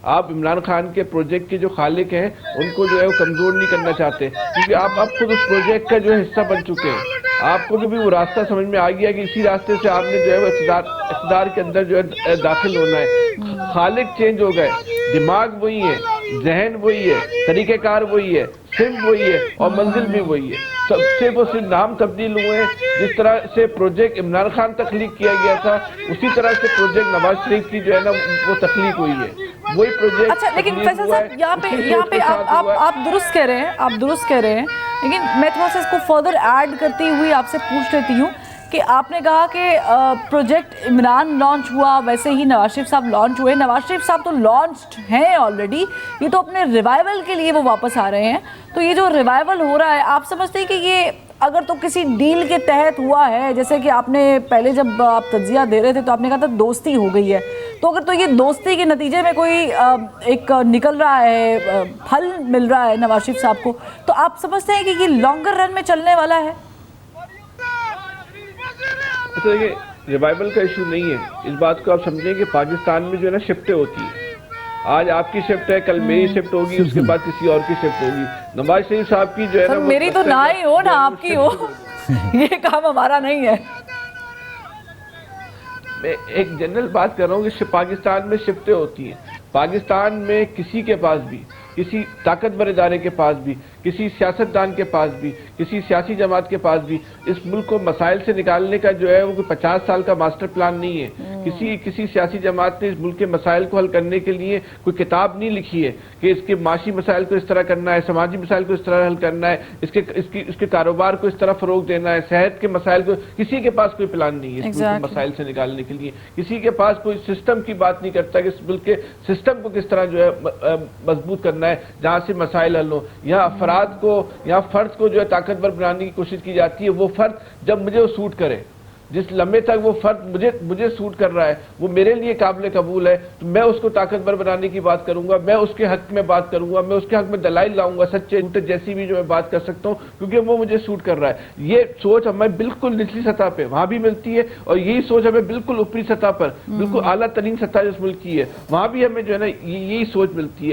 آپ عمران خان کے پروجیکٹ کے جو خالق ہیں ان کو جو ہے وہ کمزور نہیں کرنا چاہتے، کیونکہ آپ اب خود اس پروجیکٹ کا جو ہے حصہ بن چکے ہیں. آپ کو بھی وہ راستہ سمجھ میں آ گیا کہ اسی راستے سے آپ نے جو ہے وہ اقتدار کے اندر جو ہے داخل ہونا ہے. خالق چینج ہو گئے، دماغ وہی ہے، ذہن وہی ہے، طریقہ کار وہی ہے، سمت وہی ہے اور منزل بھی وہی ہے. صرف نام تبدیل ہوئے ہیں. جس طرح سے پروجیکٹ عمران خان تخلیق کیا گیا تھا اسی طرح سے پروجیکٹ نواز شریف کی جو ہے نا وہ تخلیق ہوئی ہے. وہی پروجیکٹ اچھا لیکن فیصل صاحب یہاں پہ آپ درست کہہ رہے ہیں لیکن میں تھوڑا سا اس کو فردر ایڈ کرتی ہوئی آپ سے پوچھ لیتی ہوں کہ آپ نے کہا کہ پروجیکٹ عمران لانچ ہوا ویسے ہی نواز شریف صاحب لانچ ہوئے. نواز شریف صاحب تو لانچڈ ہیں آلریڈی، یہ تو اپنے ریوائول کے لیے وہ واپس آ رہے ہیں. تو یہ جو ریوائول ہو رہا ہے آپ سمجھتے ہیں کہ یہ اگر تو کسی ڈیل کے تحت ہوا ہے، جیسے کہ آپ نے پہلے جب آپ تجزیہ دے رہے تھے تو آپ نے کہا تھا دوستی ہو گئی ہے، تو اگر تو یہ دوستی کے نتیجے میں کوئی ایک نکل رہا ہے، پھل مل رہا ہے نواز شریف صاحب کو، تو آپ سمجھتے ہیں کہ یہ لانگر رن میں چلنے والا ہے؟ اچھا دیکھیں، ریوائول کا ایشو نہیں ہے. اس بات کو آپ سمجھیں کہ پاکستان میں جو ہے نا شفٹیں ہوتی ہیں. آج آپ کی شفٹ ہے، کل میری شفٹ ہوگی، اس کے بعد کسی اور کی شفٹ ہوگی. نواز شریف صاحب کی جو ہے نا میری تو نہ ہی ہو نہ آپ کی ہو، یہ کام ہمارا نہیں ہے. میں ایک جنرل بات کر رہا ہوں کہ پاکستان میں شفٹیں ہوتی ہیں. پاکستان میں کسی کے پاس بھی، کسی طاقتور ادارے کے پاس بھی، کسی سیاستدان کے پاس بھی، کسی سیاسی جماعت کے پاس بھی اس ملک کو مسائل سے نکالنے کا جو ہے وہ کوئی 50 سال کا ماسٹر پلان نہیں ہے. کسی سیاسی جماعت نے اس ملک کے مسائل کو حل کرنے کے لیے کوئی کتاب نہیں لکھی ہے کہ اس کے معاشی مسائل کو اس طرح کرنا ہے، سماجی مسائل کو اس طرح حل کرنا ہے، اس کے کاروبار کو اس طرح فروغ دینا ہے، صحت کے مسائل کو. کسی کے پاس کوئی پلان نہیں ہے اس ملک کو مسائل سے نکالنے کے لیے. کسی کے پاس کوئی سسٹم کی بات نہیں کرتا کہ اس ملک کے سسٹم کو کس طرح جو ہے مضبوط کرنا ہے جہاں سے مسائل حل ہوں. یہاں افراد کو، یہاں فرد کو جو ہے طاقتور بنانے کی کوشش کی جاتی ہے. وہ فرد جب مجھے وہ سوٹ کرے، جس لمحے تک وہ فرد مجھے سوٹ کر رہا ہے، وہ میرے لیے قابل قبول ہے، تو میں اس کو طاقتور بنانے کی بات کروں گا، میں اس کے حق میں بات کروں گا، میں اس کے حق میں دلائل لاؤں گا، سچے جھوٹے جیسی بھی جو میں بات کر سکتا ہوں، کیونکہ وہ مجھے سوٹ کر رہا ہے. یہ سوچ ہمیں بالکل نچلی سطح پہ وہاں بھی ملتی ہے، اور یہی سوچ ہمیں بالکل اوپری سطح پر، بالکل اعلیٰ ترین سطح اس ملک کی ہے، وہاں بھی ہمیں جو ہے نا یہی سوچ ملتی ہے.